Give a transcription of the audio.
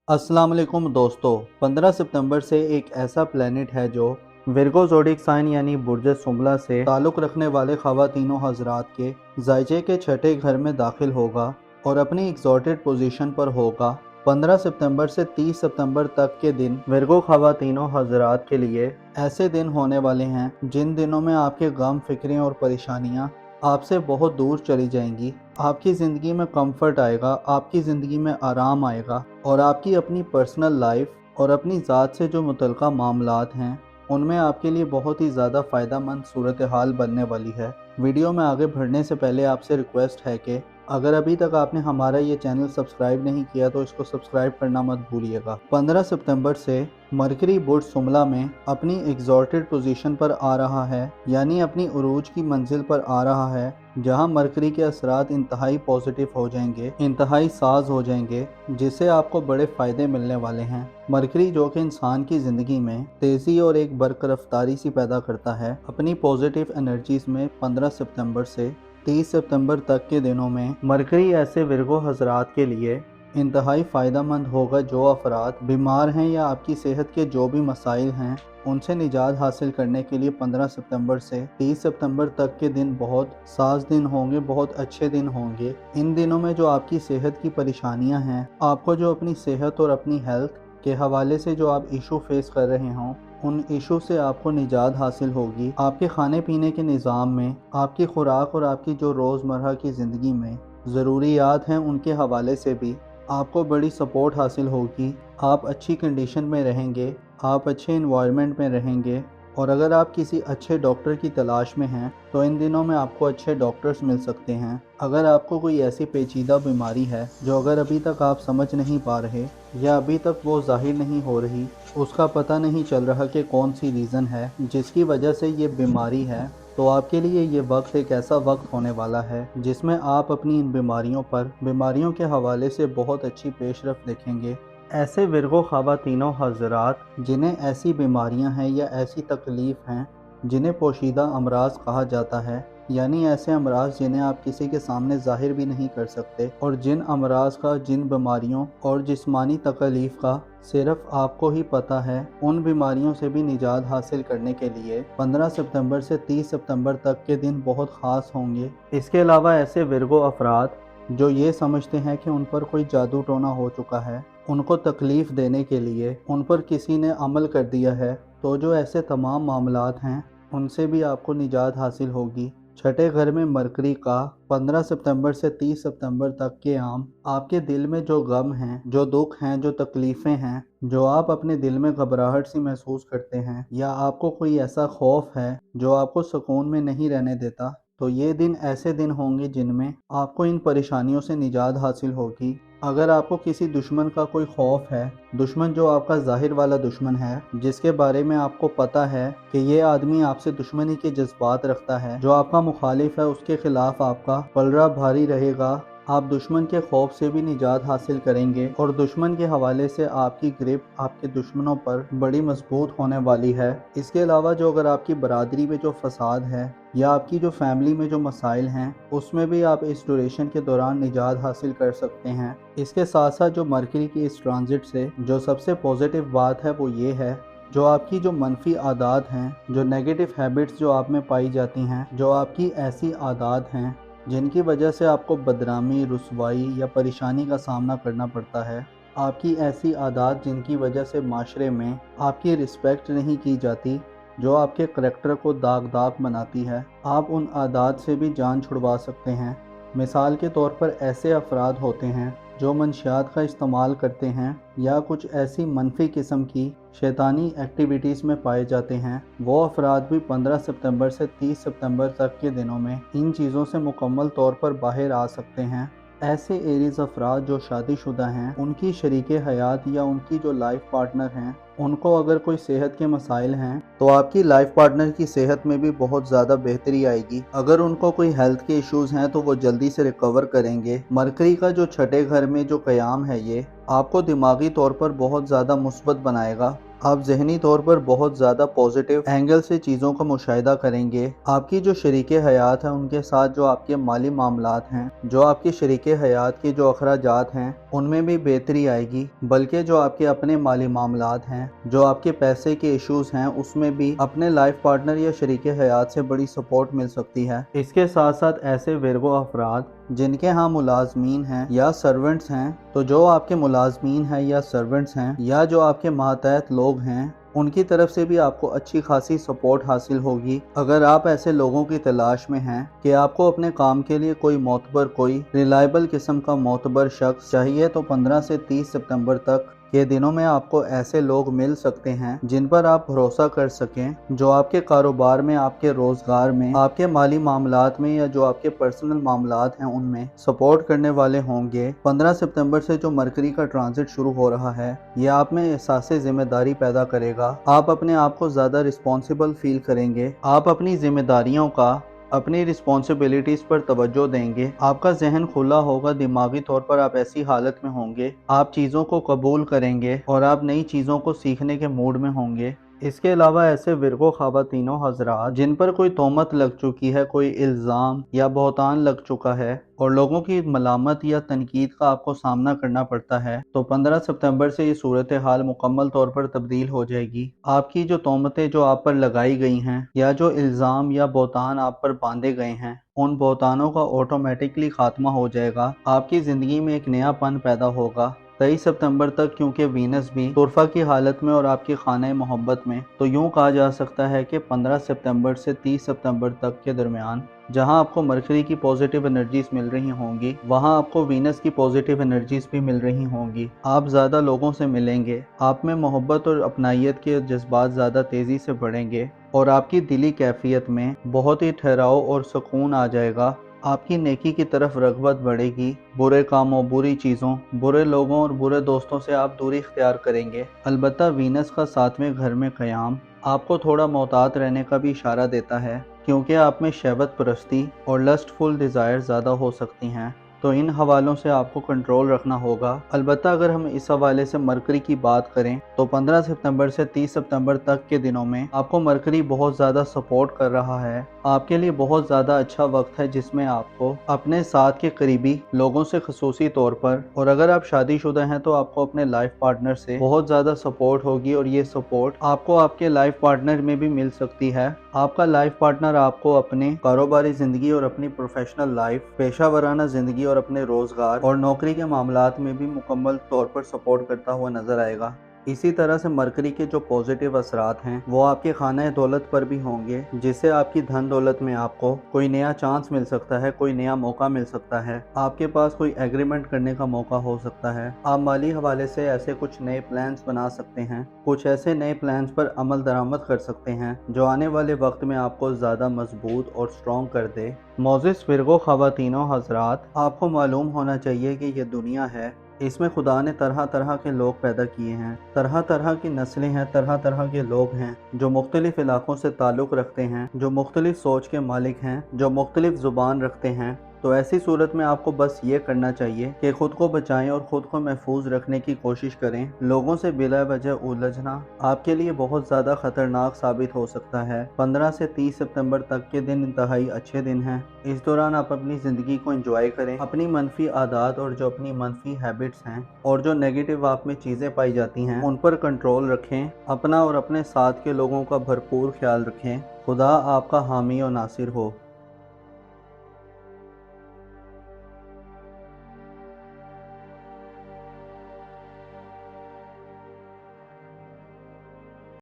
अस्सलाम वालेकुम दोस्तों। 15 सितंबर से एक ऐसा प्लेनेट है जो विर्गो ज़ोडिक साइन यानी बुर्ज सुमला से ताल्लुक़ रखने वाले ख़वातीनों हज़रात के ज़ायचे के छठे घर में दाखिल होगा और अपनी एग्जॉल्टेड पोजीशन पर होगा। 15 सितंबर से 30 सितंबर तक के दिन विर्गो ख़वातीनों हज़रात के लिए ऐसे दिन होने वाले हैं जिन दिनों में आपके गम, फ़िक्रें और परेशानियाँ आपसे बहुत दूर चली जाएंगी। आपकी ज़िंदगी में कंफर्ट आएगा, आपकी ज़िंदगी में आराम आएगा और आपकी अपनी पर्सनल लाइफ और अपनी ज़ात से जो मुतल्लिक़ा मामलात हैं उनमें आपके लिए बहुत ही ज़्यादा फ़ायदा मंद सूरत हाल बनने वाली है। वीडियो में आगे बढ़ने से पहले आपसे रिक्वेस्ट है कि अगर अभी तक आपने हमारा ये चैनल सब्सक्राइब नहीं किया तो इसको सब्सक्राइब करना मत भूलिएगा। 15 सितंबर से मरकरी बुर्ज सुमला में अपनी एग्जॉल्टेड पोजीशन पर आ रहा है, यानी अपनी उरूज की मंजिल पर आ रहा है, जहां मरकरी के असरात इंतहाई पॉजिटिव हो जाएंगे, इंतहाई साज हो जाएंगे, जिससे आपको बड़े फ़ायदे मिलने वाले हैं। मरकरी जो कि इंसान की ज़िंदगी में तेज़ी और एक बरकरफ्तारी सी पैदा करता है, अपनी पॉजिटिव एनर्जीज़ में 15 सितंबर से 30 सितंबर तक के दिनों में मरकरी ऐसे विर्गो हज़रात के लिए इंतहाई फ़ायदा मंद होगा जो अफराद बीमार हैं या आपकी सेहत के जो भी मसाइल हैं उनसे निजात हासिल करने के लिए 15 सितंबर से 30 सितंबर तक के दिन बहुत साज दिन होंगे, बहुत अच्छे दिन होंगे। इन दिनों में जो आपकी सेहत की परेशानियां हैं, आपको जो अपनी सेहत और अपनी हेल्थ के हवाले से जो आप इशू फेस कर रहे हों, उन इशू से आपको निजात हासिल होगी। आपके खाने पीने के निज़ाम में, आपकी खुराक और आपकी जो रोज़मर्रा की ज़िंदगी में ज़रूरियात हैं उनके हवाले से भी आपको बड़ी सपोर्ट हासिल होगी। आप अच्छी कंडीशन में रहेंगे, आप अच्छे इन्वायरमेंट में रहेंगे और अगर आप किसी अच्छे डॉक्टर की तलाश में हैं तो इन दिनों में आपको अच्छे डॉक्टर्स मिल सकते हैं। अगर आपको कोई ऐसी पेचीदा बीमारी है जो अगर अभी तक आप समझ नहीं पा रहे या अभी तक वो ज़ाहिर नहीं हो रही, उसका पता नहीं चल रहा कि कौन सी रीज़न है जिसकी वजह से ये बीमारी है, तो आपके लिए ये वक्त एक ऐसा वक्त होने वाला है जिसमें आप अपनी इन बीमारियों के हवाले से बहुत अच्छी पेशरफ्त देखेंगे। ऐसे विर्गो ख़वातीनों हज़रात जिन्हें ऐसी बीमारियां हैं या ऐसी तकलीफ़ हैं जिन्हें पोशीदा अमराज कहा जाता है, यानी ऐसे अमराज जिन्हें आप किसी के सामने ज़ाहिर भी नहीं कर सकते और जिन अमराज का, जिन बीमारियों और जिस्मानी तकलीफ़ का सिर्फ आपको ही पता है, उन बीमारियों से भी निजात हासिल करने के लिए 15 सितंबर से 30 सितंबर तक के दिन बहुत ख़ास होंगे। इसके अलावा ऐसे विर्गो अफराद जो ये समझते हैं कि उन पर कोई जादू टोना हो चुका है, उनको तकलीफ़ देने के लिए उन पर किसी ने अमल कर दिया है, तो जो ऐसे तमाम मामलात हैं उनसे भी आपको निजात हासिल होगी। छठे घर में मरकरी का 15 सितंबर से 30 सितंबर तक के आम आपके दिल में जो गम हैं, जो दुख हैं, जो तकलीफ़ें हैं, जो आप अपने दिल में घबराहट सी महसूस करते हैं या आपको कोई ऐसा खौफ है जो आपको सुकून में नहीं रहने देता, तो ये दिन ऐसे दिन होंगे जिनमें आपको इन परेशानियों से निजात हासिल होगी। अगर आपको किसी दुश्मन का कोई खौफ है, दुश्मन जो आपका ज़ाहिर वाला दुश्मन है, जिसके बारे में आपको पता है कि ये आदमी आपसे दुश्मनी के जज्बात रखता है, जो आपका मुखालिफ है, उसके खिलाफ आपका पलड़ा भारी रहेगा, आप दुश्मन के खौफ से भी निजात हासिल करेंगे और दुश्मन के हवाले से आपकी ग्रिप आपके दुश्मनों पर बड़ी मजबूत होने वाली है। इसके अलावा जो अगर आपकी बरादरी में जो फसाद है या आपकी जो फैमिली में जो मसाइल हैं, उसमें भी आप इस ड्यूरेशन के दौरान निजात हासिल कर सकते हैं। इसके साथ साथ जो मरकरी की इस ट्रांजिट से जो सबसे पॉजिटिव बात है वो ये है, जो आपकी जो मनफी आदत हैं, जो नेगेटिव हैबिट्स जो आप में पाई जाती हैं, जो आपकी ऐसी आदत हैं जिनकी वजह से आपको बदनामी, रुसवाई या परेशानी का सामना करना पड़ता है, आपकी ऐसी आदत जिनकी वजह से माशरे में आपकी रिस्पेक्ट नहीं की जाती, जो आपके करैक्टर को दाग बनाती है, आप उन आदत से भी जान छुड़वा सकते हैं। मिसाल के तौर पर ऐसे अफराद होते हैं जो मंशियात का इस्तेमाल करते हैं या कुछ ऐसी मनफी किस्म की शैतानी एक्टिविटीज़ में पाए जाते हैं, वो अफराद भी 15 सितंबर से 30 सितंबर तक के दिनों में इन चीज़ों से मुकम्मल तौर पर बाहर आ सकते हैं। ऐसे एरीज अफराद जो शादीशुदा हैं, उनकी शरीके हयात या उनकी जो लाइफ पार्टनर हैं, उनको अगर कोई सेहत के मसाइल हैं तो आपकी लाइफ पार्टनर की सेहत में भी बहुत ज़्यादा बेहतरी आएगी। अगर उनको कोई हेल्थ के इश्यूज़ हैं तो वो जल्दी से रिकवर करेंगे। मरकरी का जो छठे घर में जो क़याम है, ये आपको दिमागी तौर पर बहुत ज़्यादा मुस्बत बनाएगा। आप ज़हनी तौर पर बहुत ज़्यादा पॉजिटिव एंगल से चीज़ों का मुशाहिदा करेंगे। आपकी जो शरीके हयात हैं उनके साथ जो आपके माली मामलात हैं, जो आपके शरीके हयात के जो अखराजात हैं उनमें भी बेहतरी आएगी, बल्कि जो आपके अपने माली मामलात हैं, जो आपके पैसे के इश्यूज हैं, उसमें भी अपने लाइफ पार्टनर या शरीके हयात से बड़ी सपोर्ट मिल सकती है। इसके साथ साथ ऐसे विरगो अफराद जिनके यहाँ मुलाजमीन हैं या सर्वेंट्स हैं, तो जो आपके मुलाजमीन हैं या सर्वेंट्स हैं या जो आपके मातहत लोग हैं, उनकी तरफ से भी आपको अच्छी खासी सपोर्ट हासिल होगी। अगर आप ऐसे लोगों की तलाश में हैं कि आपको अपने काम के लिए कोई मोतबर, कोई रिलायबल किस्म का मोतबर शख्स चाहिए, तो 15 से 30 सितंबर तक के दिनों में आपको ऐसे लोग मिल सकते हैं जिन पर आप भरोसा कर सकें, जो आपके कारोबार में, आपके रोजगार में, आपके माली मामलात में या जो आपके पर्सनल मामलात हैं उनमें सपोर्ट करने वाले होंगे। 15 सितंबर से जो मरकरी का ट्रांजिट शुरू हो रहा है, ये आप में एहसास जिम्मेदारी पैदा करेगा। आप अपने आप को ज्यादा रिस्पॉन्सिबल फील करेंगे। आप अपनी जिम्मेदारियों का, अपनी रिस्पॉन्सिबिलिटीज पर तवज्जो देंगे। आपका जहन खुला होगा, दिमागी तौर पर आप ऐसी हालत में होंगे, आप चीज़ों को कबूल करेंगे और आप नई चीज़ों को सीखने के मूड में होंगे। इसके अलावा ऐसे विरगो ख़वातीनों हज़रात जिन पर कोई तोहमत लग चुकी है, कोई इल्ज़ाम या बहतान लग चुका है और लोगों की मलामत या तनकीद का आपको सामना करना पड़ता है, तो 15 सितंबर से ये सूरत हाल मुकम्मल तौर पर तब्दील हो जाएगी। आपकी जो तोहमतें जो आप पर लगाई गई हैं या जो इल्ज़ाम या बहतान आप पर बांधे गए हैं, उन बहतानों का ऑटोमेटिकली खात्मा हो जाएगा। आपकी ज़िंदगी में एक नयापन पैदा होगा। 23 सितंबर तक क्योंकि वीनस भी तुरफा की हालत में और आपकी खाने मोहब्बत में, तो यूं कहा जा सकता है कि 15 सितंबर से 30 सितंबर तक के दरमियान जहां आपको मरकरी की पॉजिटिव एनर्जीज मिल रही होंगी, वहां आपको वीनस की पॉजिटिव एनर्जीज भी मिल रही होंगी। आप ज़्यादा लोगों से मिलेंगे, आप में मोहब्बत और अपनाइयत के जज्बात ज़्यादा तेज़ी से बढ़ेंगे और आपकी दिली कैफियत में बहुत ही ठहराव और सुकून आ जाएगा। आपकी नेकी की तरफ रग़बत बढ़ेगी। बुरे कामों, बुरी चीज़ों, बुरे लोगों और बुरे दोस्तों से आप दूरी इख्तियार करेंगे। अलबत्ता वीनस का 7वें घर में क़याम आपको थोड़ा मोहतात रहने का भी इशारा देता है, क्योंकि आप में शहवत परस्ती और लस्टफुल डिज़ायर ज़्यादा हो सकती हैं, तो इन हवालों से आपको कंट्रोल रखना होगा। अलबत्ता अगर हम इस हवाले से मरकरी की बात करें, तो 15 सितंबर से 30 सितंबर तक के दिनों में आपको मरकरी बहुत ज़्यादा सपोर्ट कर रहा है। आपके लिए बहुत ज़्यादा अच्छा वक्त है जिसमें आपको अपने साथ के करीबी लोगों से खसूसी तौर पर, और अगर आप शादीशुदा हैं तो आपको अपने लाइफ पार्टनर से बहुत ज़्यादा सपोर्ट होगी, और ये सपोर्ट आपको आपके लाइफ पार्टनर में भी मिल सकती है। आपका लाइफ पार्टनर आपको अपने कारोबारी ज़िंदगी और अपनी प्रोफेशनल लाइफ, पेशा वराना ज़िंदगी और अपने रोज़गार और नौकरी के मामलात में भी मुकम्मल तौर पर सपोर्ट करता हुआ नज़र आएगा। इसी तरह से मरकरी के जो पॉजिटिव असरात हैं वो आपके खाना दौलत पर भी होंगे, जिससे आपकी धन दौलत में आपको कोई नया चांस मिल सकता है, कोई नया मौका मिल सकता है, आपके पास कोई एग्रीमेंट करने का मौका हो सकता है। आप माली हवाले से ऐसे कुछ नए प्लान्स बना सकते हैं, कुछ ऐसे नए प्लान्स पर अमल दरामद कर सकते हैं जो आने वाले वक्त में आपको ज़्यादा मजबूत और स्ट्रॉन्ग कर दे। मोजिस विरगो ख़वातीनों हज़रात, आपको मालूम होना चाहिए कि ये दुनिया है, इसमें खुदा ने तरह तरह के लोग पैदा किए हैं, तरह तरह की नस्लें हैं, तरह तरह के लोग हैं जो मुख्तलिफ इलाकों से ताल्लुक़ रखते हैं, जो मुख्तलिफ सोच के मालिक हैं, जो मुख्तलिफ ज़ुबान रखते हैं। तो ऐसी सूरत में आपको बस ये करना चाहिए कि ख़ुद को बचाएं और ख़ुद को महफूज रखने की कोशिश करें। लोगों से बिला वजह उलझना आपके लिए बहुत ज़्यादा ख़तरनाक साबित हो सकता है। 15 से 30 सितंबर तक के दिन इंतहाई अच्छे दिन हैं। इस दौरान आप अपनी ज़िंदगी को एंजॉय करें, अपनी मनफी आदत और जो अपनी मनफी हैबिट्स हैं और जो नेगेटिव आप में चीज़ें पाई जाती हैं उन पर कंट्रोल रखें। अपना और अपने साथ के लोगों का भरपूर ख्याल रखें। खुदा आपका हामी और नासिर हो।